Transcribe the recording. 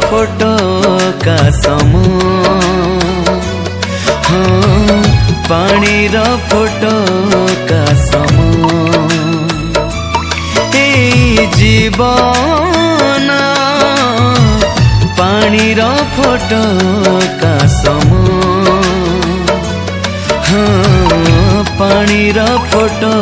photo का सम हाँ पानी रा फोटो का सम ए जीवन पानी रा फोटो का सम हाँ पानी रा फोटो